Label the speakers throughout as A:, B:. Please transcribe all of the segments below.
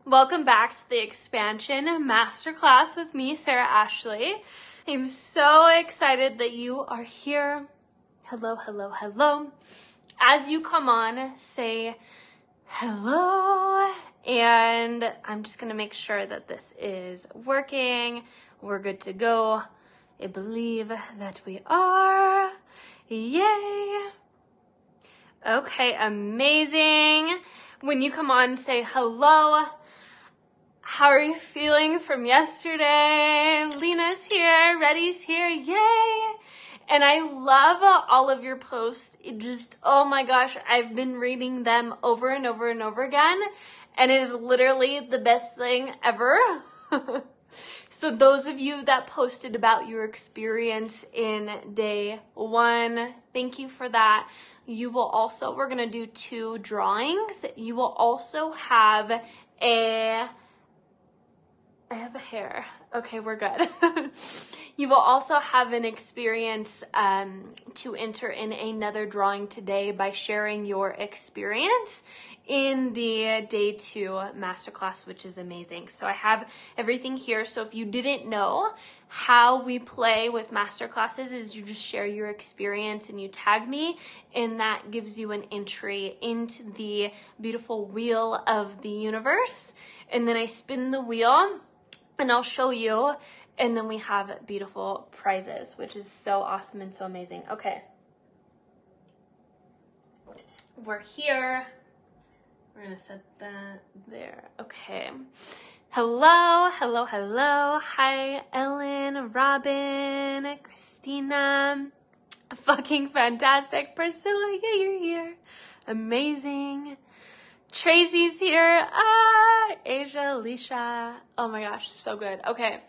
A: Welcome back to the Expansion Masterclass with me, Sarah Ashley. I'm so excited that you are here. Hello, hello, hello. As you come on, say hello, and I'm just gonna make sure that this is working. We're good to go. I believe that we are. Yay. Okay, amazing. When you come on, say hello. How are you feeling from yesterday? Lena's here, Reddy's here, yay! And I love all of your posts. It just, oh my gosh, I've been reading them over and over and over again, and it is literally the best thing ever. So those of you that posted about your experience in day 1, thank you for that. You will also, we're gonna do 2 drawings. You will also have I have a hair. Okay, we're good. You will also have an experience to enter in another drawing today by sharing your experience in the day 2 masterclass, which is amazing. So I have everything here. So if you didn't know, how we play with masterclasses is you just share your experience and you tag me, and that gives you an entry into the beautiful wheel of the universe. And then I spin the wheel and I'll show you, and then we have beautiful prizes, which is so awesome and so amazing. Okay. We're here. We're gonna set that there. Okay. Hello, hello, hello. Hi, Ellen, Robin, Christina. Fucking fantastic. Priscilla, yeah, you're here. Amazing. Tracy's here. Asia, Alicia. Oh my gosh, so good. Okay.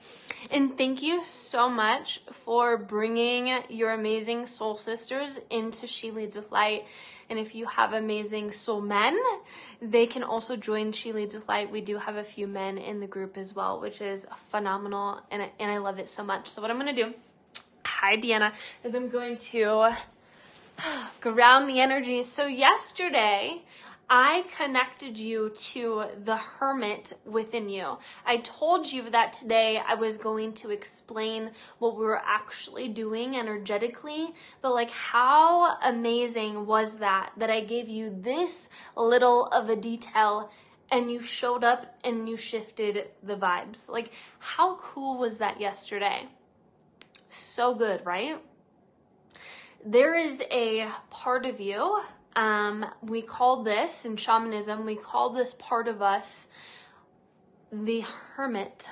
A: And thank you so much for bringing your amazing soul sisters into She Leads with Light. And if you have amazing soul men, they can also join She Leads with Light. We do have a few men in the group as well, which is phenomenal. And I love it so much. So what I'm going to do, hi Deanna, is I'm going to ground the energy. So yesterday, I connected you to the Hermit within you. I told you that today I was going to explain what we were actually doing energetically, but like how amazing was that I gave you this little of a detail and you showed up and you shifted the vibes. Like how cool was that yesterday? So good, right? There is a part of you, we call this, in shamanism, we call this part of us the Hermit.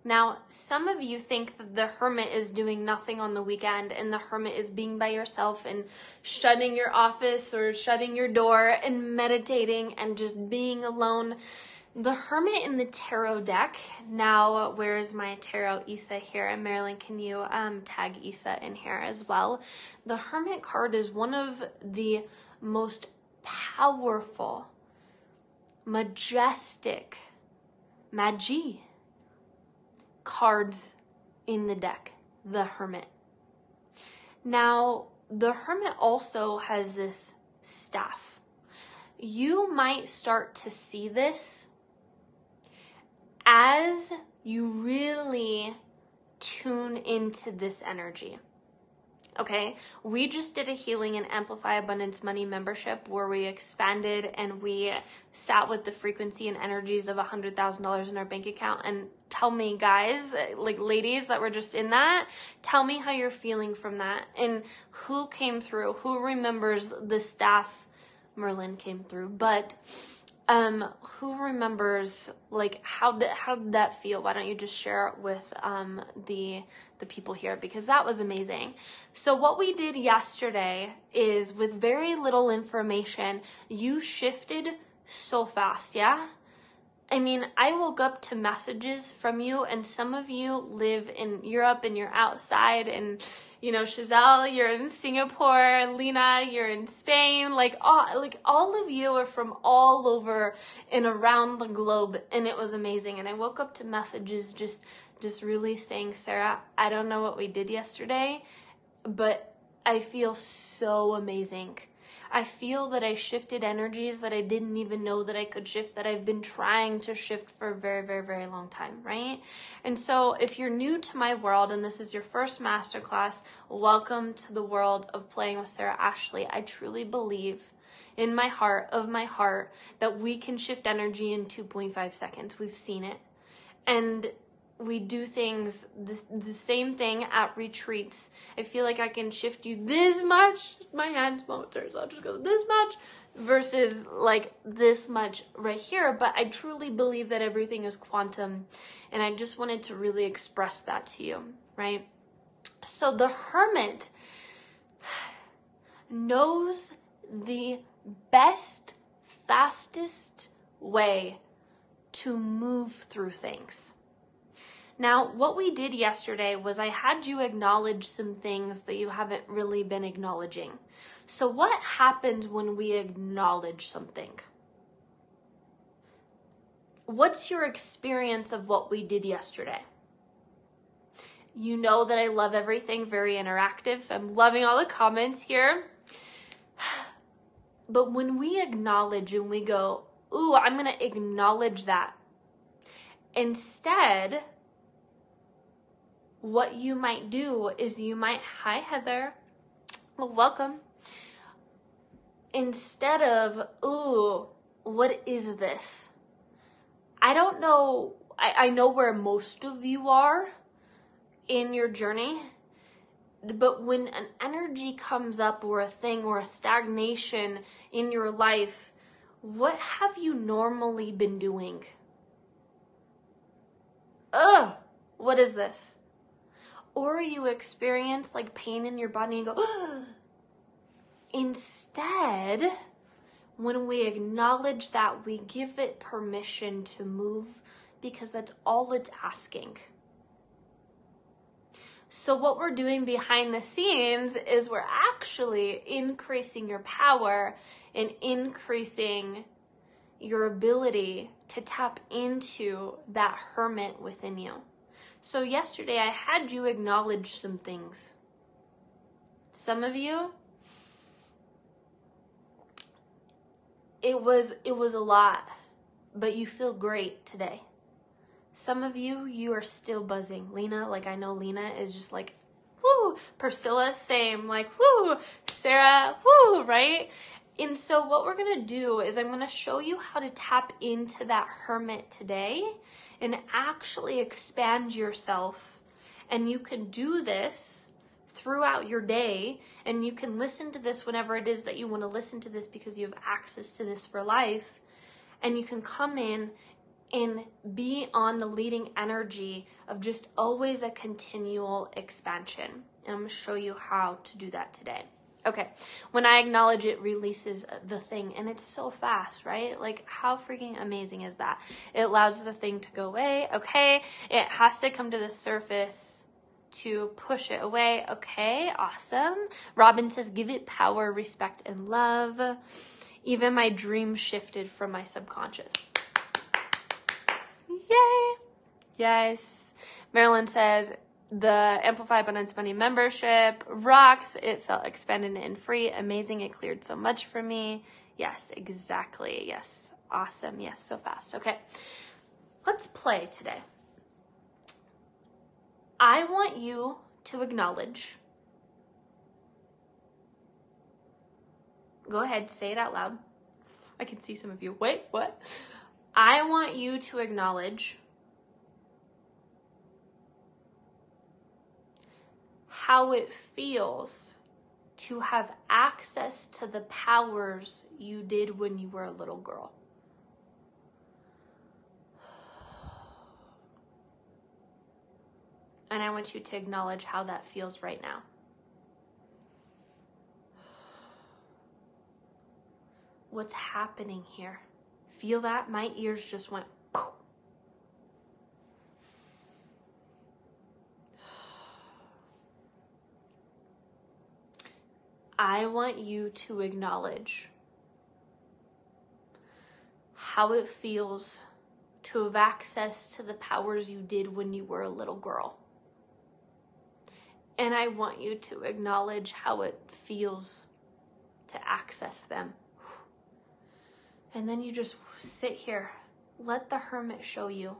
A: Now, some of you think that the Hermit is doing nothing on the weekend and the Hermit is being by yourself and shutting your office or shutting your door and meditating and just being alone. The Hermit in the tarot deck, now where's my tarot Issa here? And Marilyn, can you tag Issa in here as well? The Hermit card is one of the most powerful, majestic, magie cards in the deck, the Hermit. Now, the Hermit also has this staff. You might start to see this as you really tune into this energy. Okay, we just did a Healing and Amplify Abundance Money membership where we expanded and we sat with the frequency and energies of $100,000 in our bank account. And tell me, guys, like ladies that were just in that, tell me how you're feeling from that and who came through, who remembers the staff. Merlin came through, but who remembers, like, how did that feel? Why don't you just share it with the people here, because that was amazing. So what we did yesterday is, with very little information, you shifted so fast, yeah? I mean, I woke up to messages from you, and some of you live in Europe and you're outside, and you know, Chazelle, you're in Singapore, Lena, you're in Spain, like all of you are from all over and around the globe, and it was amazing. And I woke up to messages just really saying, Sarah, I don't know what we did yesterday, but I feel so amazing. I feel that I shifted energies that I didn't even know that I could shift, that I've been trying to shift for a very, very, very long time, right? And so if you're new to my world and this is your first masterclass, welcome to the world of Playing with Sarah Ashley. I truly believe in my heart of my heart that we can shift energy in 2.5 seconds. We've seen it. And we do things, the same thing at retreats. I feel like I can shift you this much. My hand won't turn, so I'll just go this much versus like this much right here. But I truly believe that everything is quantum. And I just wanted to really express that to you, right? So the Hermit knows the best, fastest way to move through things. Now, what we did yesterday was I had you acknowledge some things that you haven't really been acknowledging. So what happens when we acknowledge something? What's your experience of what we did yesterday? You know that I love everything very interactive, so I'm loving all the comments here. But when we acknowledge and we go, ooh, I'm going to acknowledge that. Instead, what you might do is you might, hi Heather, well, welcome. Instead of, ooh, what is this? I don't know, I know where most of you are in your journey, but when an energy comes up or a thing or a stagnation in your life, what have you normally been doing? What is this? Or you experience like pain in your body and go, ugh. Instead, when we acknowledge that, we give it permission to move because that's all it's asking. So what we're doing behind the scenes is we're actually increasing your power and increasing your ability to tap into that hermit within you. So yesterday I had you acknowledge some things. Some of you, it was a lot, but you feel great today. Some of you, you are still buzzing. Lena, like I know Lena is just like, whoo. Priscilla, same, like, whoo. Sarah, whoo, right? And so what we're going to do is I'm going to show you how to tap into that hermit today and actually expand yourself. And you can do this throughout your day, and you can listen to this whenever it is that you want to listen to this because you have access to this for life. And you can come in and be on the leading energy of just always a continual expansion. And I'm going to show you how to do that today. Okay, when I acknowledge it, releases the thing, and it's so fast, right? Like, how freaking amazing is that? It allows the thing to go away. Okay, it has to come to the surface to push it away. Okay, awesome. Robin says, give it power, respect, and love. Even my dream shifted from my subconscious. Yay! Yes. Marilyn says, the Amplify Abundance Money membership rocks. It felt expanded and free. Amazing. It cleared so much for me. Yes, exactly. Yes. Awesome. Yes, so fast. Okay. Let's play today. I want you to acknowledge. Go ahead, say it out loud. I can see some of you. Wait, what? I want you to acknowledge how it feels to have access to the powers you did when you were a little girl. And I want you to acknowledge how that feels right now. What's happening here? Feel that? My ears just went poof. I want you to acknowledge how it feels to have access to the powers you did when you were a little girl. And I want you to acknowledge how it feels to access them. And then you just sit here. Let the Hermit show you.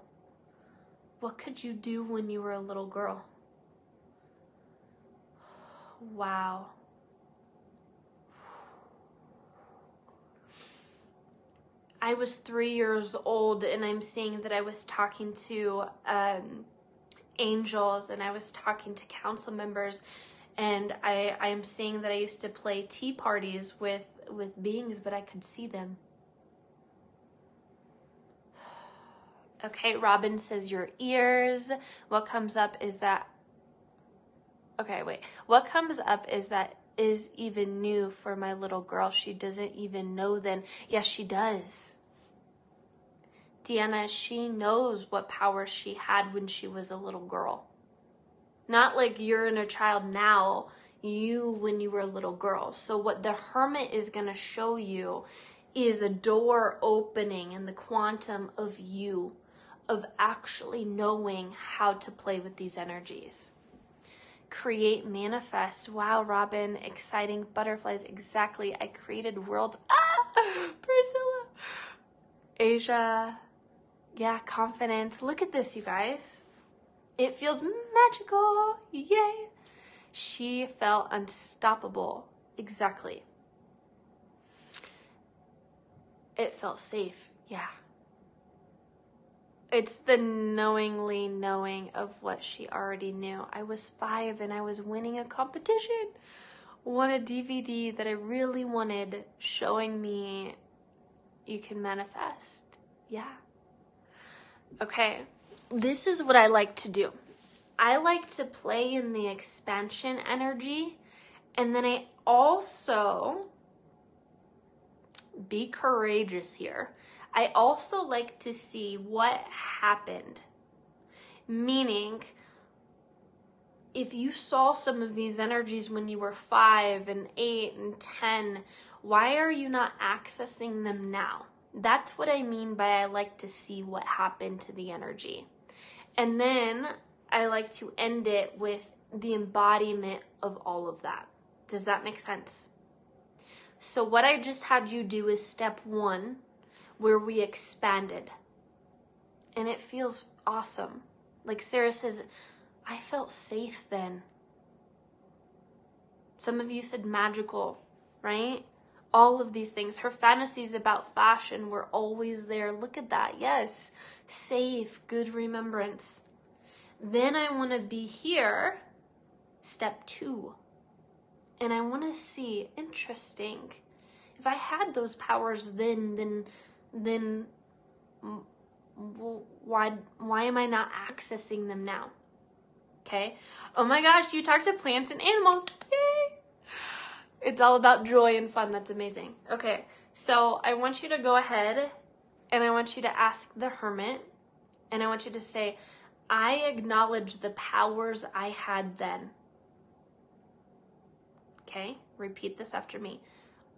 A: What could you do when you were a little girl? Wow. I was 3 years old and I'm seeing that I was talking to angels and I was talking to council members, and I am seeing that I used to play tea parties with beings, but I could see them. Okay, Robin says your ears. What comes up is that, okay, wait. What comes up is that is even new for my little girl. She doesn't even know then. Yes, she does. Deanna, she knows what power she had when she was a little girl. Not like you're in a child now, you when you were a little girl. So what the Hermit is going to show you is a door opening in the quantum of you, of actually knowing how to play with these energies. Create, manifest. Wow, Robin, exciting butterflies. Exactly. I created worlds. Ah, Priscilla. Asia. Yeah, confidence. Look at this, you guys. It feels magical. Yay. She felt unstoppable. Exactly. It felt safe. Yeah. It's the knowingly knowing of what she already knew. I was 5 and I was winning a competition. Won a DVD that I really wanted, showing me you can manifest. Yeah. Okay. This is what I like to do. I like to play in the expansion energy, and then I also, be courageous here. I also like to see what happened. Meaning, if you saw some of these energies when you were 5 and 8 and 10, why are you not accessing them now? That's what I mean by I like to see what happened to the energy. And then I like to end it with the embodiment of all of that. Does that make sense? So what I just had you do is step 1, where we expanded. And it feels awesome. Like Sarah says, I felt safe then. Some of you said magical, right? All of these things. Her fantasies about fashion were always there. Look at that. Yes. Safe, good remembrance. Then I want to be here, step 2. And I want to see, interesting. If I had those powers then why am I not accessing them now? Okay. Oh my gosh, you talk to plants and animals. Yay! It's all about joy and fun. That's amazing. Okay. So I want you to go ahead and I want you to ask the Hermit, and I want you to say, I acknowledge the powers I had then. Okay. Repeat this after me.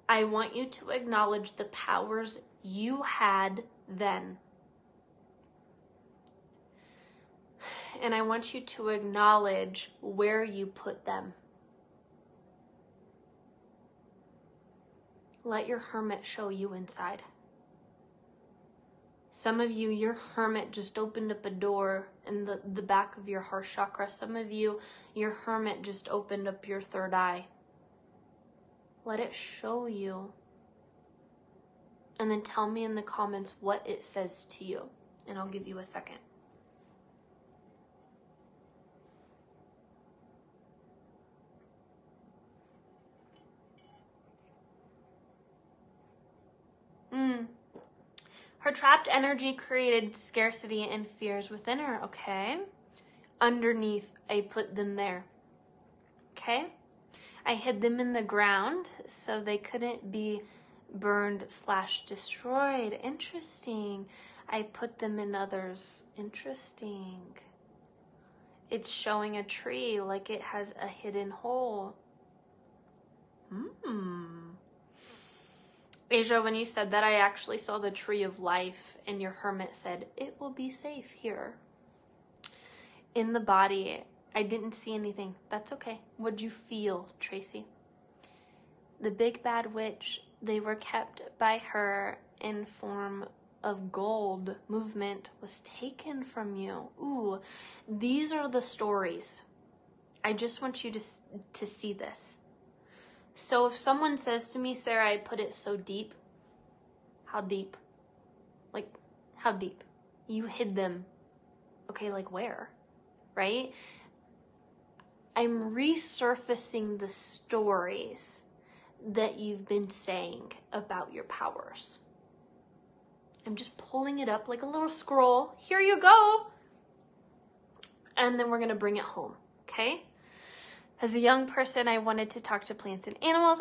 A: I want you to acknowledge the powers you had then. And I want you to acknowledge where you put them. Let your Hermit show you inside. Some of you, your Hermit just opened up a door in the back of your heart chakra. Some of you, your Hermit just opened up your third eye. Let it show you. And then tell me in the comments what it says to you. And I'll give you a second. Her trapped energy created scarcity and fears within her. Okay. Underneath, I put them there. Okay. I hid them in the ground so they couldn't be burned/destroyed. Interesting. I put them in others. Interesting. It's showing a tree like it has a hidden hole. Asia, when you said that, I actually saw the tree of life, and your Hermit said, it will be safe here. In the body, I didn't see anything. That's okay. What'd you feel, Tracy? the big bad witch, they were kept by her in form of gold. Movement was taken from you. Ooh, these are the stories. I just want you to see this. So if someone says to me, Sarah, I put it so deep, how deep? Like, how deep? You hid them. Okay, like where? Right? I'm resurfacing the stories that you've been saying about your powers. I'm just pulling it up like a little scroll. Here you go. And then we're going to bring it home, okay? As a young person, I wanted to talk to plants and animals.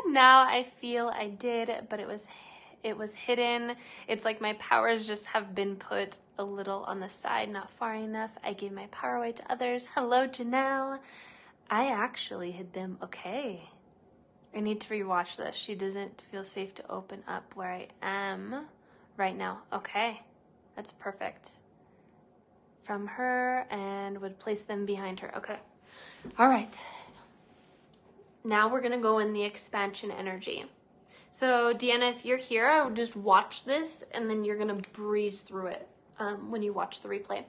A: Now I feel I did, but it was hidden. It's like my powers just have been put a little on the side, not far enough. I gave my power away to others. Hello, Janelle. I actually hid them. Okay. I need to rewatch this. She doesn't feel safe to open up where I am right now. Okay. That's perfect. From her, and would place them behind her. Okay. All right. Now we're going to go in the expansion energy. So Deanna, if you're here, I would just watch this and then you're going to breeze through it when you watch the replay.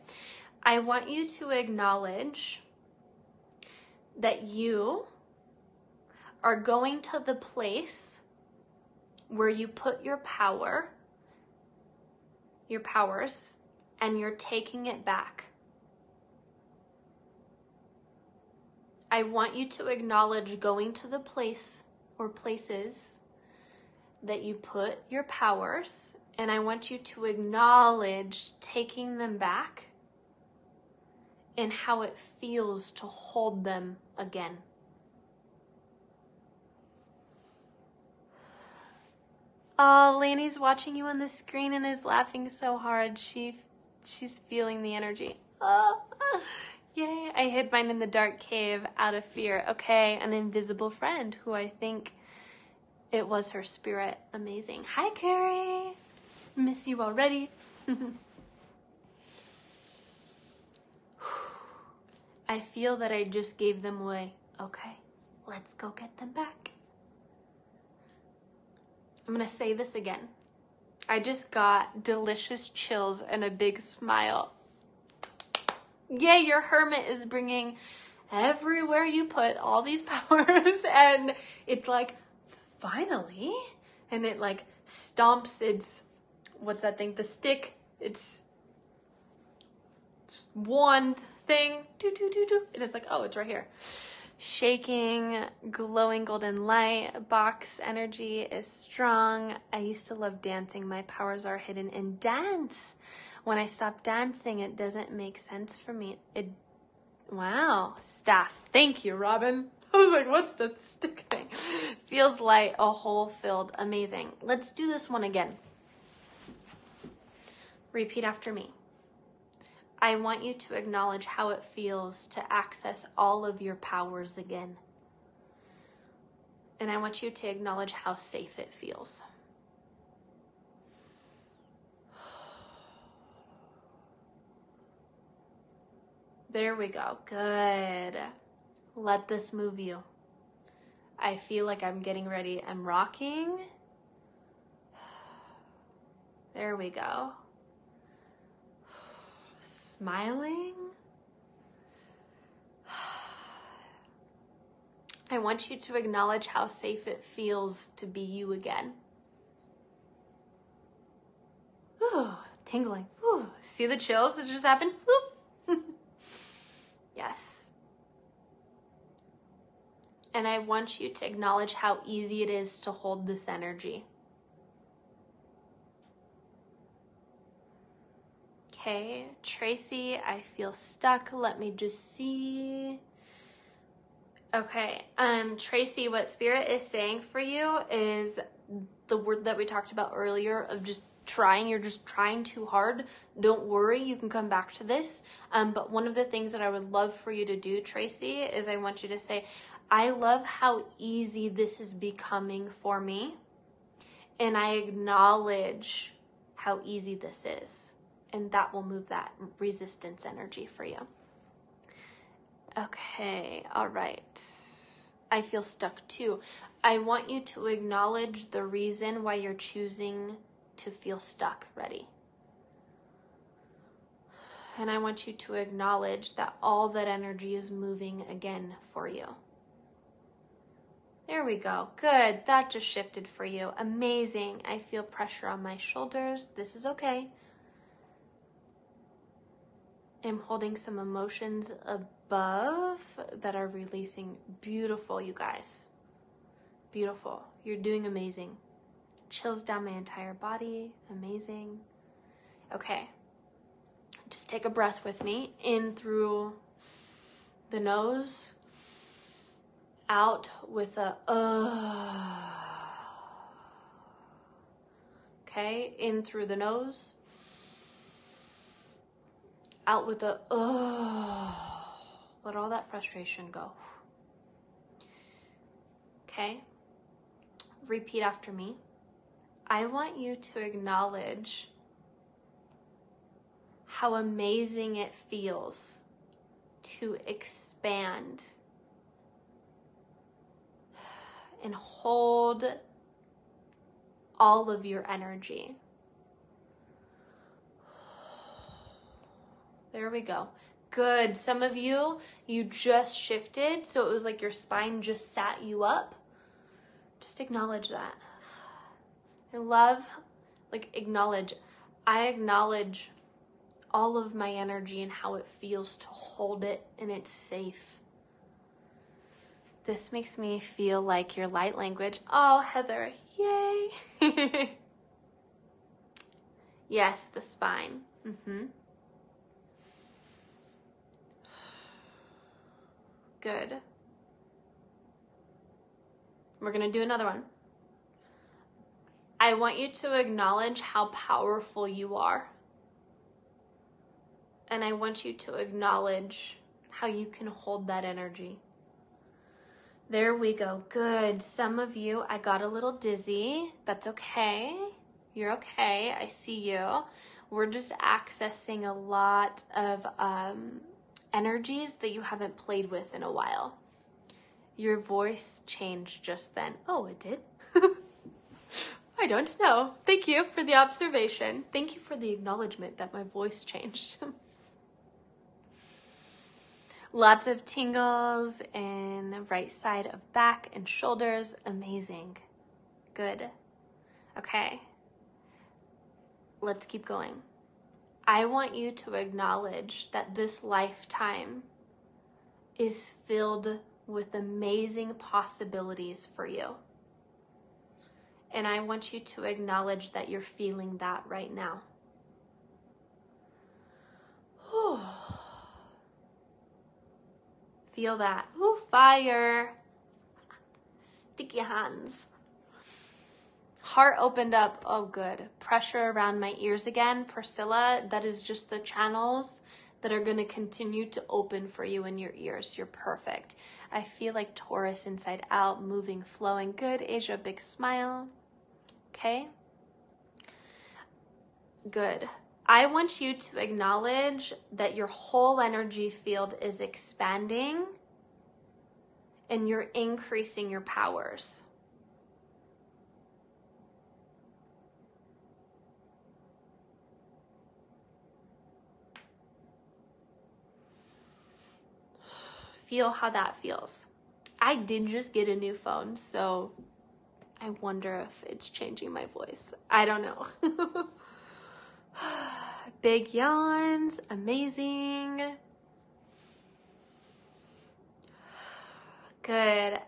A: I want you to acknowledge that you are going to the place where you put your powers, and you're taking it back. I want you to acknowledge going to the place or places that you put your powers, and I want you to acknowledge taking them back and how it feels to hold them again. Oh, Lanny's watching you on the screen and is laughing so hard. She's feeling the energy. Oh, yay. I hid mine in the dark cave out of fear. Okay, an invisible friend who I think it was her spirit. Amazing. Hi, Carrie. Miss you already. I feel that I just gave them away. Okay, let's go get them back. I'm going to say this again. I just got delicious chills and a big smile. Yay, your hermit is bringing everywhere you put all these powers, and it's like, finally. And it like stomps its, what's that thing? The stick. It's wand thing. And it's like, oh, it's right here. Shaking, glowing golden light, box energy is strong. I used to love dancing. My powers are hidden in dance. When I stop dancing, it doesn't make sense for me. Wow, staff. Thank you, Robin. I was like, what's the stick thing? Feels light, a hole filled. Amazing. Let's do this one again. Repeat after me. I want you to acknowledge how it feels to access all of your powers again. And I want you to acknowledge how safe it feels. There we go. Good. Let this move you. I feel like I'm getting ready. I'm rocking. There we go. Smiling. I want you to acknowledge how safe it feels to be you again. Ooh, tingling. Ooh, see the chills that just happened? Yes. And I want you to acknowledge how easy it is to hold this energy. Okay, Tracy, I feel stuck. Let me just see. Okay, Tracy, what Spirit is saying for you is the word that we talked about earlier of just trying. You're just trying too hard. Don't worry, you can come back to this. But one of the things that I would love for you to do, Tracy, is I want you to say, I love how easy this is becoming for me. And I acknowledge how easy this is. And that will move that resistance energy for you. Okay, all right. I feel stuck too. I want you to acknowledge the reason why you're choosing to feel stuck. Ready? And I want you to acknowledge that all that energy is moving again for you. There we go. Good. That just shifted for you. Amazing. I feel pressure on my shoulders. This is okay. I'm holding some emotions above that are releasing. Beautiful, you guys. Beautiful. You're doing amazing. Chills down my entire body. Amazing. Okay. Just take a breath with me. In through the nose. Out with a Okay, in through the nose. Out with a Let all that frustration go. Okay. Repeat after me. I want you to acknowledge how amazing it feels to expand and hold all of your energy. There we go. Good. Some of you just shifted, so it was like your spine just sat you up. Just acknowledge that. I love, acknowledge. I acknowledge all of my energy and how it feels to hold it, and it's safe. This makes me feel like your light language. Oh, Heather, yay. Yes, the spine. Good. We're going to do another one. I want you to acknowledge how powerful you are. And I want you to acknowledge how you can hold that energy. There we go. Good. Some of you, I got a little dizzy. That's okay. You're okay. I see you. We're just accessing a lot of energies that you haven't played with in a while. Your voice changed just then. Oh, it did? I don't know. Thank you for the observation. Thank you for the acknowledgement that my voice changed. Lots of tingles in the right side of back and shoulders. Amazing. Good. Okay. Let's keep going. I want you to acknowledge that this lifetime is filled with amazing possibilities for you. And I want you to acknowledge that you're feeling that right now. Feel that. Ooh, fire. Sticky hands. Heart opened up. Oh, good. Pressure around my ears again. Priscilla, that is just the channels that are going to continue to open for you in your ears. You're perfect. I feel like Taurus inside out, moving, flowing. Good. Asia, big smile. Okay. Good. I want you to acknowledge that your whole energy field is expanding and you're increasing your powers. Feel how that feels. I did just get a new phone, so I wonder if it's changing my voice. I don't know. Big yawns, amazing. Good.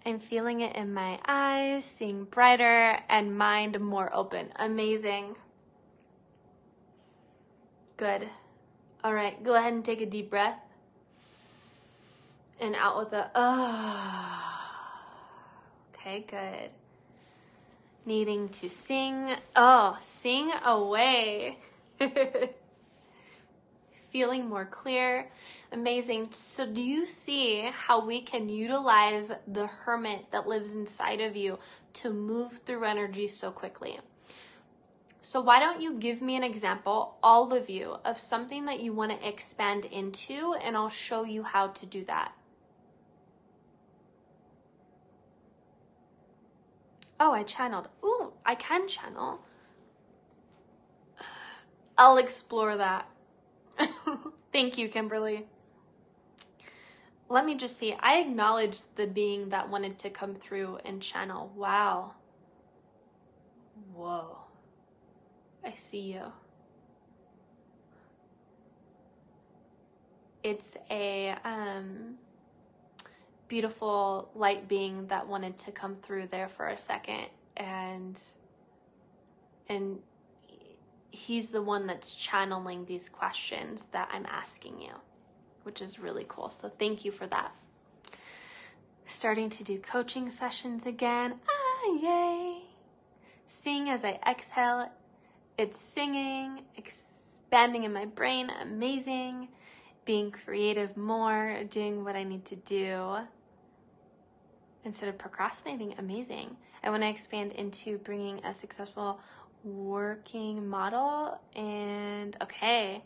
A: I'm feeling it in my eyes, seeing brighter, and mind more open. Amazing. Good. All right, go ahead and take a deep breath. And out with a, Okay, good. Needing to sing. Oh, sing away. Feeling more clear. Amazing. So do you see how we can utilize the Hermit that lives inside of you to move through energy so quickly? So why don't you give me an example, all of you, of something that you want to expand into, and I'll show you how to do that. Oh, I channeled. Ooh, I can channel. I'll explore that. Thank you, Kimberly. Let me just see. I acknowledge the being that wanted to come through and channel. Wow. Whoa. I see you. It's a beautiful light being that wanted to come through there for a second, and he's the one that's channeling these questions that I'm asking you, which is really cool. So thank you for that. Starting to do coaching sessions again. Ah, yay. Sing as I exhale. It's singing, expanding in my brain. Amazing. Being creative more, doing what I need to do instead of procrastinating. Amazing. I want to expand into bringing a successful working model. And okay,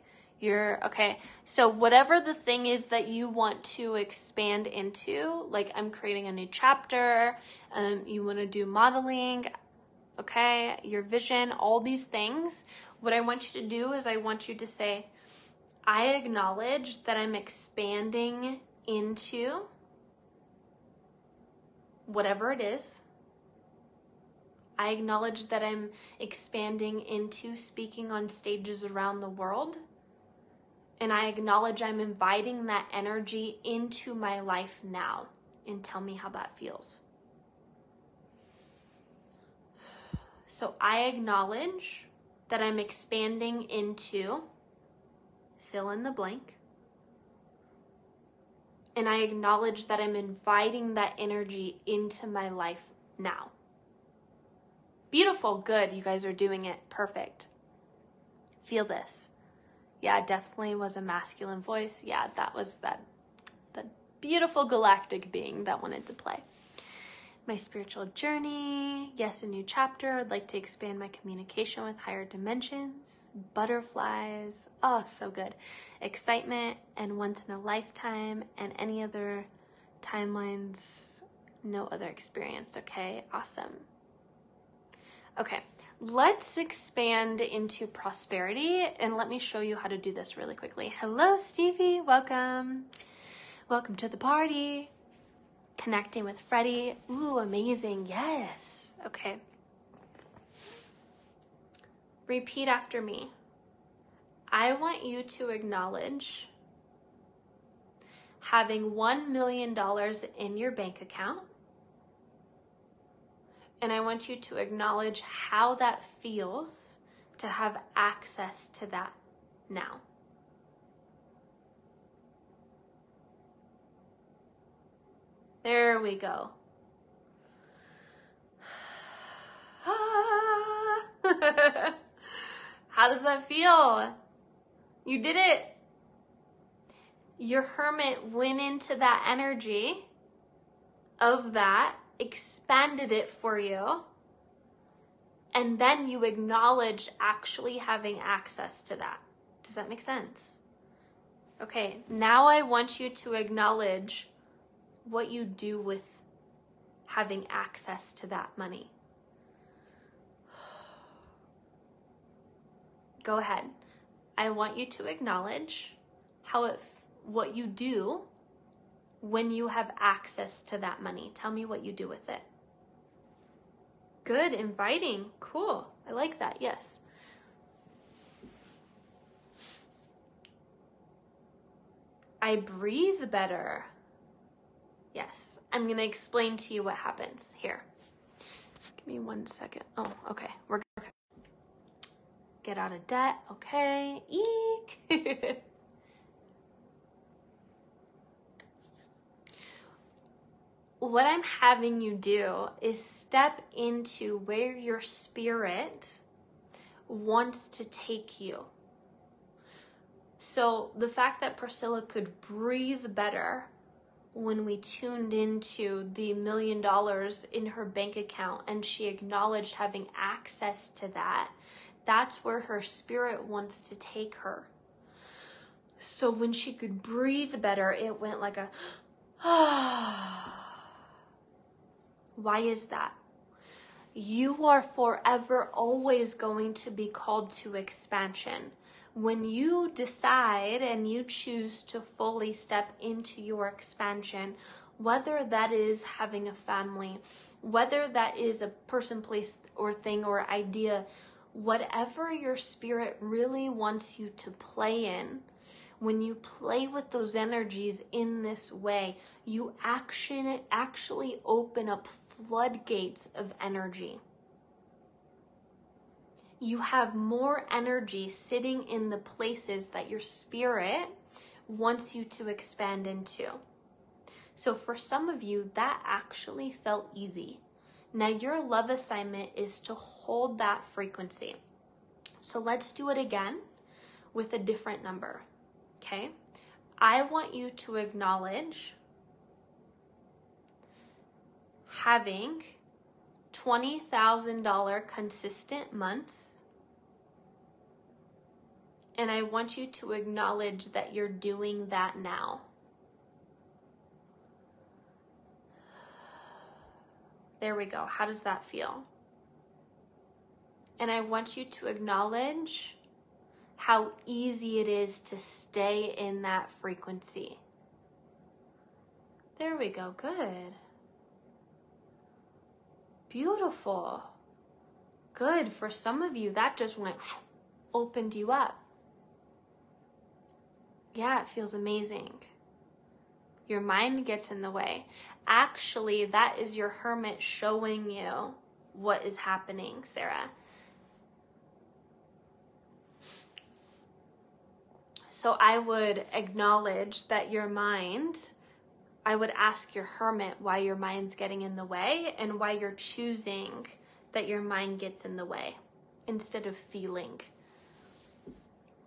A: so whatever the thing is that you want to expand into, like I'm creating a new chapter, you want to do modeling, okay, your vision, all these things, what I want you to do is I want you to say, I acknowledge that I'm expanding into whatever it is. I acknowledge that I'm expanding into speaking on stages around the world. And I acknowledge I'm inviting that energy into my life now. And tell me how that feels. So I acknowledge that I'm expanding into fill in the blank. And I acknowledge that I'm inviting that energy into my life now. Beautiful. Good. You guys are doing it. Perfect. Feel this. Yeah, it definitely was a masculine voice. Yeah, that was that beautiful galactic being that wanted to play. My spiritual journey. Yes, a new chapter. I'd like to expand my communication with higher dimensions. Butterflies. Oh, so good. Excitement and once in a lifetime and any other timelines, no other experience. Okay, awesome. Okay, let's expand into prosperity and let me show you how to do this really quickly. Hello, Stevie. Welcome. Welcome to the party. Connecting with Freddie. Ooh, amazing. Yes. Okay. Repeat after me. I want you to acknowledge having $1 million in your bank account. And I want you to acknowledge how that feels to have access to that now. There we go. How does that feel? You did it. Your hermit went into that energy of that, expanded it for you, and then you acknowledged actually having access to that. Does that make sense? Okay, now I want you to acknowledge what you do with having access to that money. Go ahead. I want you to acknowledge what you do when you have access to that money. Tell me what you do with it. Good, inviting. Cool. I like that. Yes. I breathe better. Yes. I'm going to explain to you what happens here. Give me 1 second. Oh, okay. We're good. Get out of debt. Okay. Eek. What I'm having you do is step into where your spirit wants to take you. So the fact that Priscilla could breathe better when we tuned into the $1 million in her bank account and she acknowledged having access to that, that's where her spirit wants to take her. So when she could breathe better, it went like a Why is that? You are forever always going to be called to expansion. When you decide and you choose to fully step into your expansion, whether that is having a family, whether that is a person, place, or thing or idea, whatever your spirit really wants you to play in, when you play with those energies in this way, you actually open up floodgates of energy. You have more energy sitting in the places that your spirit wants you to expand into. So for some of you, that actually felt easy. Now your love assignment is to hold that frequency. So let's do it again with a different number, okay? I want you to acknowledge having $20,000 consistent months, and I want you to acknowledge that you're doing that now. There we go. How does that feel? And I want you to acknowledge how easy it is to stay in that frequency. There we go. Good. Beautiful. Good. For some of you, that just went, opened you up. Yeah, it feels amazing. Your mind gets in the way. Actually, that is your hermit showing you what is happening, Sarah. So I would acknowledge that your mind, I would ask your hermit why your mind's getting in the way and why you're choosing that your mind gets in the way instead of feeling.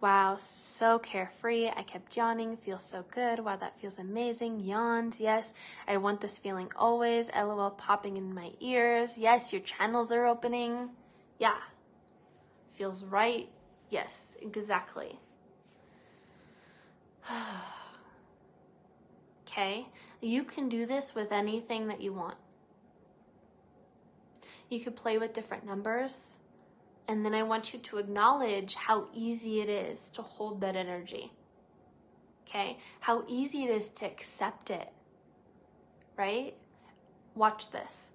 A: Wow, so carefree. I kept yawning. Feels so good. Wow, that feels amazing. Yawned. Yes, I want this feeling always. LOL popping in my ears. Yes, your channels are opening. Yeah. Feels right. Yes, exactly. Okay, you can do this with anything that you want. You could play with different numbers. And then I want you to acknowledge how easy it is to hold that energy. Okay? How easy it is to accept it. Right? Watch this.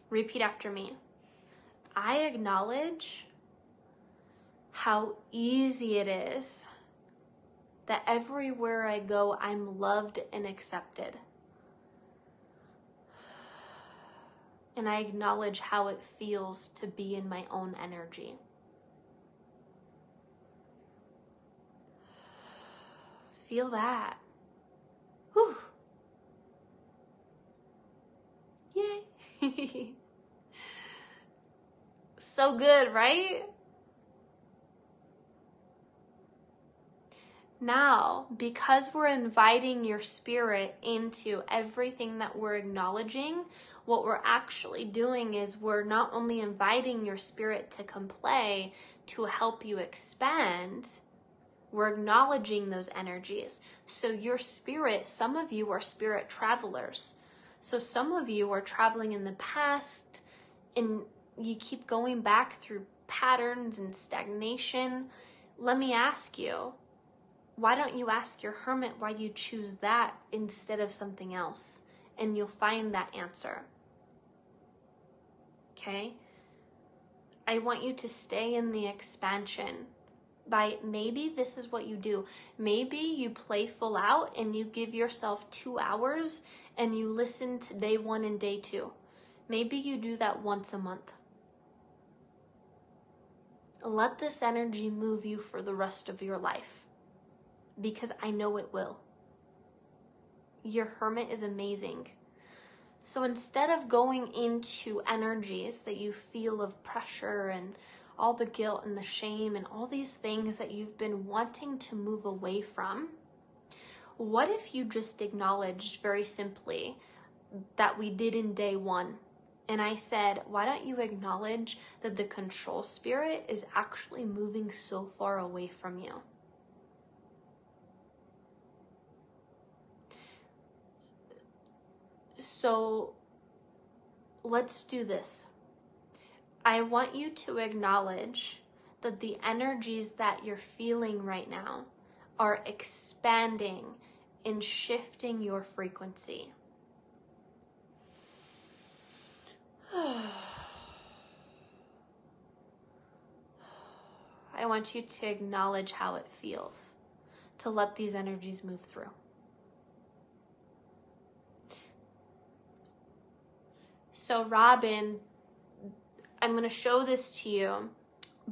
A: Repeat after me. I acknowledge how easy it is that everywhere I go, I'm loved and accepted. And I acknowledge how it feels to be in my own energy. Feel that. Whew. Yay. So good, right? Now, because we're inviting your spirit into everything that we're acknowledging, what we're actually doing is we're not only inviting your spirit to come play to help you expand, we're acknowledging those energies. So your spirit, some of you are spirit travelers. So some of you are traveling in the past and you keep going back through patterns and stagnation. Let me ask you, why don't you ask your hermit why you choose that instead of something else? And you'll find that answer. Okay? I want you to stay in the expansion. By maybe this is what you do. Maybe you play full out and you give yourself 2 hours and you listen to day 1 and day 2. Maybe you do that once a month. Let this energy move you for the rest of your life. Because I know it will. Your hermit is amazing. So instead of going into energies that you feel of pressure and all the guilt and the shame and all these things that you've been wanting to move away from, what if you just acknowledged very simply that we did in day 1? And I said, why don't you acknowledge that the control spirit is actually moving so far away from you? So let's do this. I want you to acknowledge that the energies that you're feeling right now are expanding and shifting your frequency. I want you to acknowledge how it feels to let these energies move through. So Robin, I'm going to show this to you,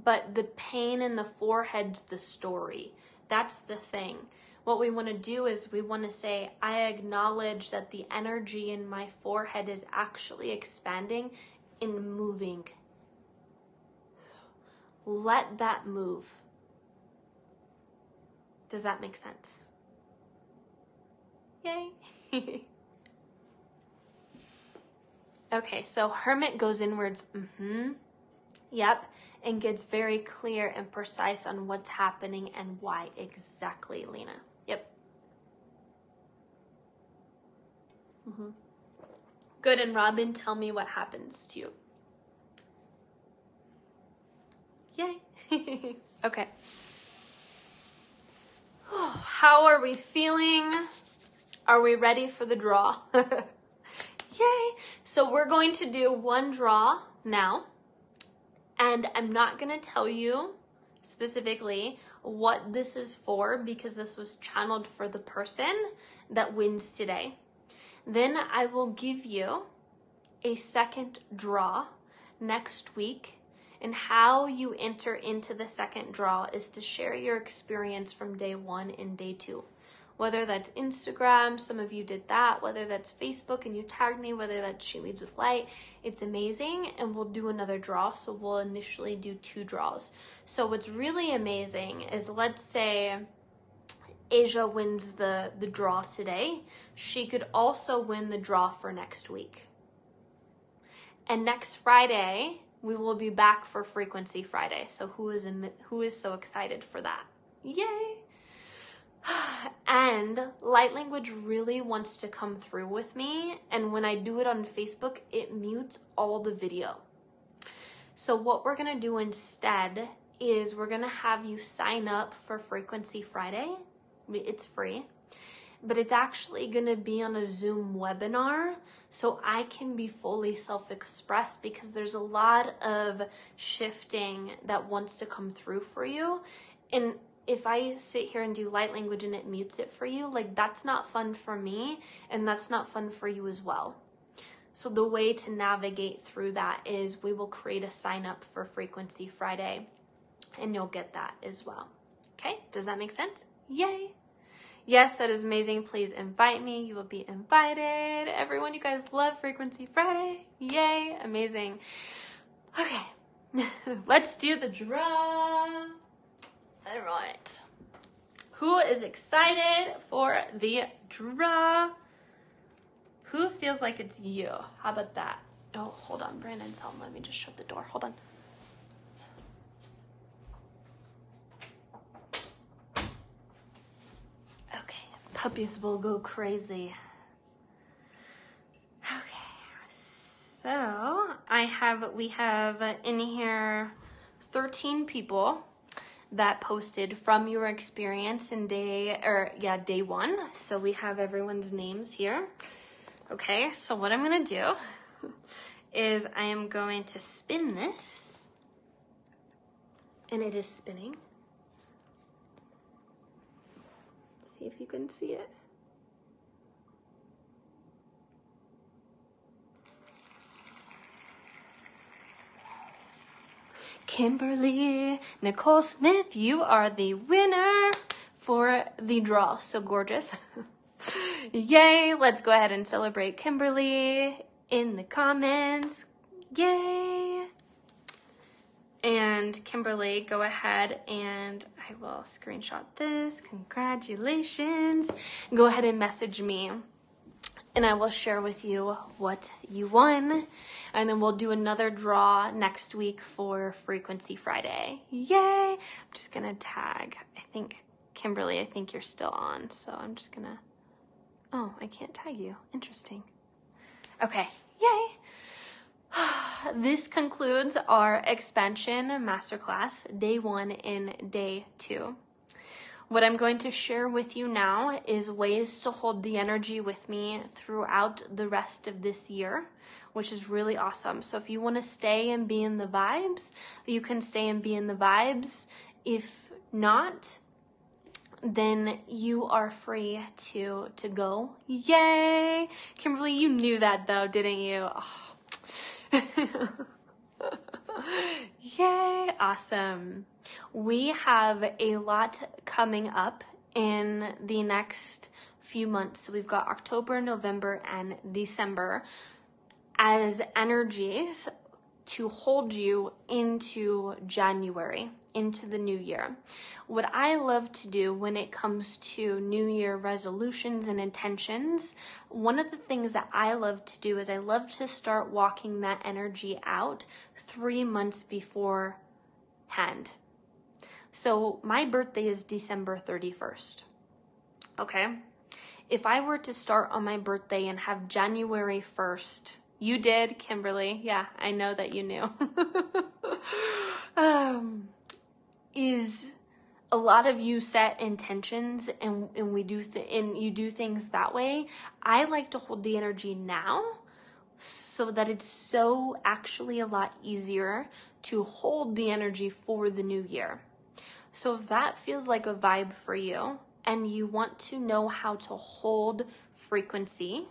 A: but the pain in the forehead's the story. That's the thing. What we want to do is we want to say, I acknowledge that the energy in my forehead is actually expanding and moving. Let that move. Does that make sense? Yay. Okay, so Hermit goes inwards. Yep. And gets very clear and precise on what's happening and why exactly, Lena. Yep. Good. And Robin, tell me what happens to you. Yay. Okay. How are we feeling? Are we ready for the draw? Yay. So we're going to do one draw now. And I'm not going to tell you specifically what this is for because this was channeled for the person that wins today. Then I will give you a second draw next week. And how you enter into the second draw is to share your experience from day 1 and day 2. Whether that's Instagram, some of you did that, whether that's Facebook and you tagged me, whether that's She Leads with Light, it's amazing. And we'll do another draw. So we'll initially do 2 draws. So what's really amazing is, let's say Asia wins the draw today. She could also win the draw for next week. And next Friday, we will be back for Frequency Friday. So who is so excited for that? Yay! And light language really wants to come through with me. And when I do it on Facebook, it mutes all the video. So what we're going to do instead is we're going to have you sign up for Frequency Friday. It's free. But it's actually going to be on a Zoom webinar so I can be fully self-expressed, because there's a lot of shifting that wants to come through for you. And if I sit here and do light language and it mutes it for you, like, that's not fun for me, and that's not fun for you as well. So the way to navigate through that is we will create a sign up for Frequency Friday, and you'll get that as well. Okay, does that make sense? Yay! Yes, that is amazing. Please invite me. You will be invited. Everyone, you guys love Frequency Friday. Yay, amazing. Okay, let's do the draw. All right. Who is excited for the draw? Who feels like it's you? How about that? Oh, hold on. Brandon's home. Let me just shut the door. Hold on. Okay. Puppies will go crazy. Okay. So we have in here 13 people that posted from your experience in day 1. So we have everyone's names here. Okay, so what I'm gonna do is I am going to spin this, and it is spinning. See if you can see it. Kimberly Nicole Smith, you are the winner for the draw. So gorgeous. Yay. Let's go ahead and celebrate Kimberly in the comments. Yay. And Kimberly, go ahead and I will screenshot this. Congratulations. Go ahead and message me, and I will share with you what you won. And then we'll do another draw next week for Frequency Friday. Yay! I'm just gonna tag, I think, Kimberly, I think you're still on. So I'm just gonna, oh, I can't tag you. Interesting. Okay, yay! this concludes our expansion masterclass, day 1 and day 2. What I'm going to share with you now is ways to hold the energy with me throughout the rest of this year, which is really awesome. So if you want to stay and be in the vibes, you can stay and be in the vibes. If not, then you are free to go. Yay! Kimberly, you knew that though, didn't you? Oh. Yay! Awesome. We have a lot coming up in the next few months. So we've got October, November, and December as energies to hold you into January, into the new year. What I love to do when it comes to New Year resolutions and intentions, one of the things that I love to do is I love to start walking that energy out 3 months beforehand. So my birthday is December 31st. Okay? If I were to start on my birthday and have January 1st, you did, Kimberly. Yeah, I know that you knew. Is a lot of you set intentions and you do things that way. I like to hold the energy now so that it's so actually a lot easier to hold the energy for the new year. So if that feels like a vibe for you and you want to know how to hold frequency,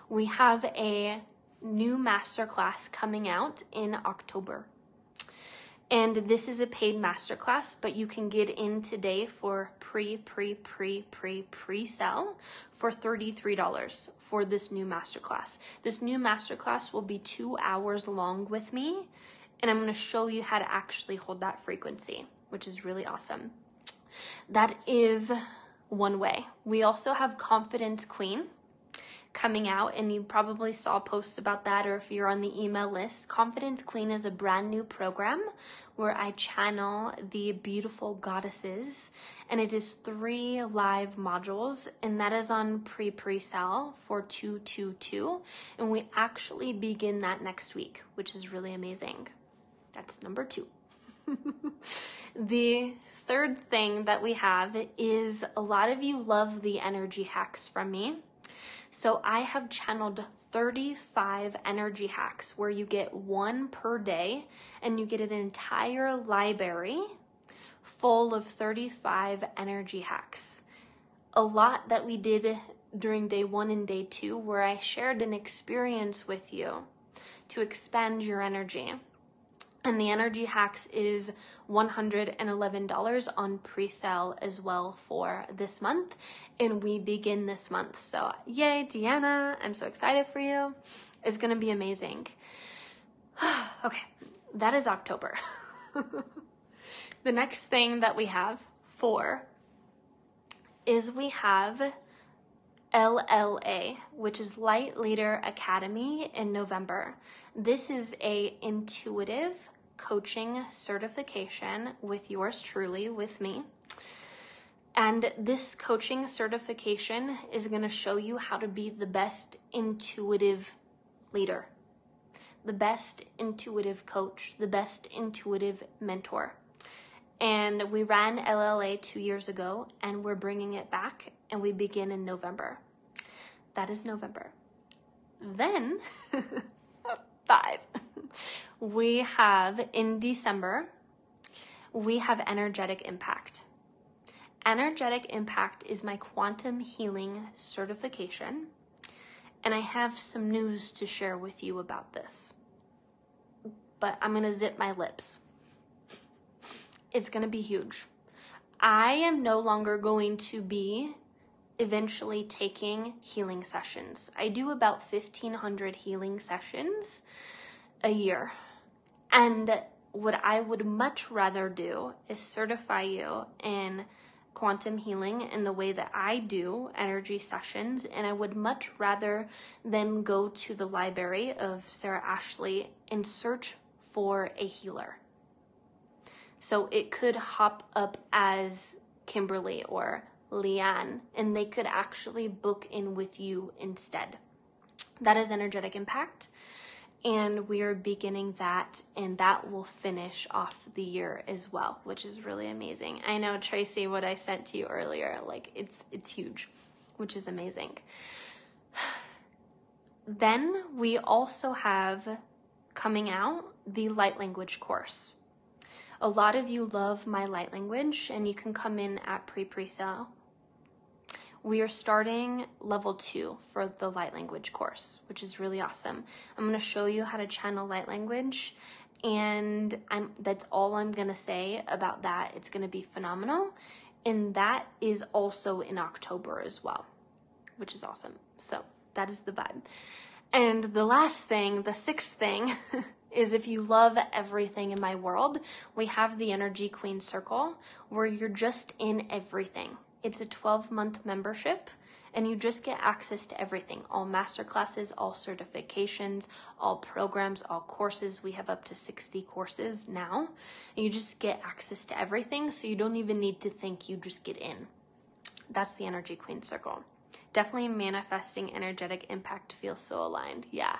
A: we have a new masterclass coming out in October. And this is a paid masterclass, but you can get in today for pre-sale for $33 for this new masterclass. This new masterclass will be 2 hours long with me, and I'm going to show you how to actually hold that frequency, which is really awesome. That is one way. We also have Confidence Queen coming out, and you probably saw posts about that, or if you're on the email list. Confidence Queen is a brand new program where I channel the beautiful goddesses, and it is 3 live modules, and that is on pre-sale for $222, and we actually begin that next week, which is really amazing. That's number 2. The third thing that we have is a lot of you love the energy hacks from me. So I have channeled 35 energy hacks where you get 1 per day, and you get an entire library full of 35 energy hacks. A lot that we did during day 1 and day 2 where I shared an experience with you to expand your energy. And the energy hacks is $111 on pre-sale as well for this month. And we begin this month. So yay, Deanna, I'm so excited for you. It's going to be amazing. Okay, that is October. The next thing that we have is we have LLA, which is Light Leader Academy, in November. This is a intuitive coaching certification with yours truly, with me. And this coaching certification is going to show you how to be the best intuitive leader, the best intuitive coach, the best intuitive mentor. And we ran LLA 2 years ago, and we're bringing it back, and we begin in November. That is November. Then 5. We have in December, we have Energetic Impact. Energetic Impact is my quantum healing certification, and I have some news to share with you about this. But I'm going to zip my lips. It's going to be huge. I am no longer going to be eventually taking healing sessions. I do about 1,500 healing sessions a year. And what I would much rather do is certify you in quantum healing in the way that I do energy sessions. And I would much rather them go to the library of Sarah Ashley and search for a healer. So it could hop up as Kimberly or Leanne, and they could actually book in with you instead. That is Energetic Impact. and we are beginning that, and that will finish off the year as well, which is really amazing. I know, Tracy, what I sent to you earlier, like it's huge, which is amazing. Then we also have coming out the light language course. A lot of you love my light language, and you can come in at pre-sale. We are starting level 2 for the light language course, which is really awesome. I'm going to show you how to channel light language, and that's all I'm going to say about that. It's going to be phenomenal, and that is also in October as well, which is awesome. So that is the vibe. And the last thing, the sixth thing, is if you love everything in my world, we have the Energy Queen Circle, where you're just in everything. It's a 12-month membership, and you just get access to everything. All masterclasses, all certifications, all programs, all courses. We have up to 60 courses now. And you just get access to everything, so you don't even need to think, you just get in. That's the Energy Queen Circle. Definitely manifesting energetic impact feels so aligned. Yeah.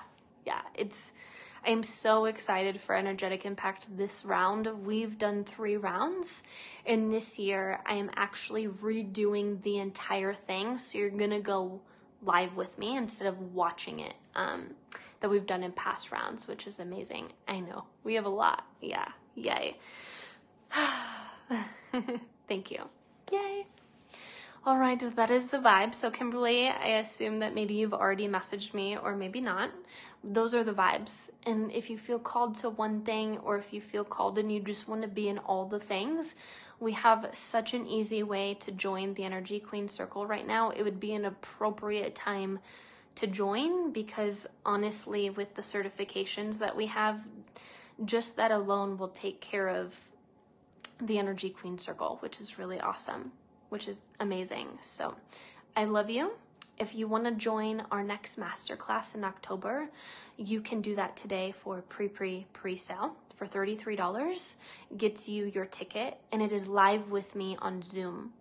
A: I am so excited for energetic impact this round. We've done 3 rounds, and this year I am actually redoing the entire thing. So you're gonna go live with me instead of watching it that we've done in past rounds, which is amazing. I know we have a lot. Yeah, yay. Thank you. Yay. All right, that is the vibe. So Kimberly, I assume that maybe you've already messaged me or maybe not. Those are the vibes. And if you feel called to one thing, or if you feel called and you just want to be in all the things, we have such an easy way to join the Energy Queen Circle right now. It would be an appropriate time to join, because honestly, with the certifications that we have, just that alone will take care of the Energy Queen Circle, which is really awesome, which is amazing. So I love you. If you want to join our next masterclass in October, you can do that today for pre-sale for $33. Gets you your ticket, and it is live with me on Zoom,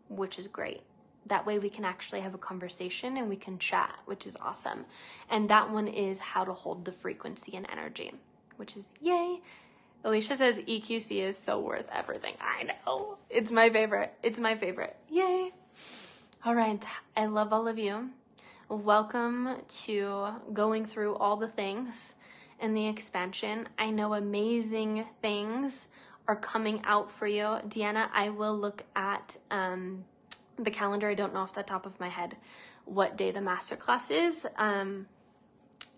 A: which is great. That way we can actually have a conversation and we can chat, which is awesome. And that one is how to hold the frequency and energy, which is yay. Alicia says EQC is so worth everything. I know. It's my favorite. It's my favorite. Yay. All right. I love all of you. Welcome to going through all the things in the expansion. I know amazing things are coming out for you. Deanna, I will look at the calendar. I don't know off the top of my head what day the masterclass is.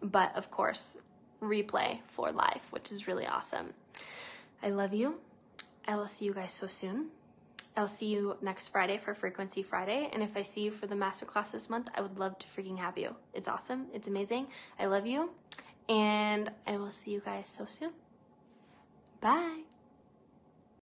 A: But of course, replay for life, which is really awesome. I love you. I will see you guys so soon. I'll see you next Friday for Frequency Friday. And if I see you for the masterclass this month, I would love to freaking have you. It's awesome. It's amazing. I love you. And I will see you guys so soon. Bye.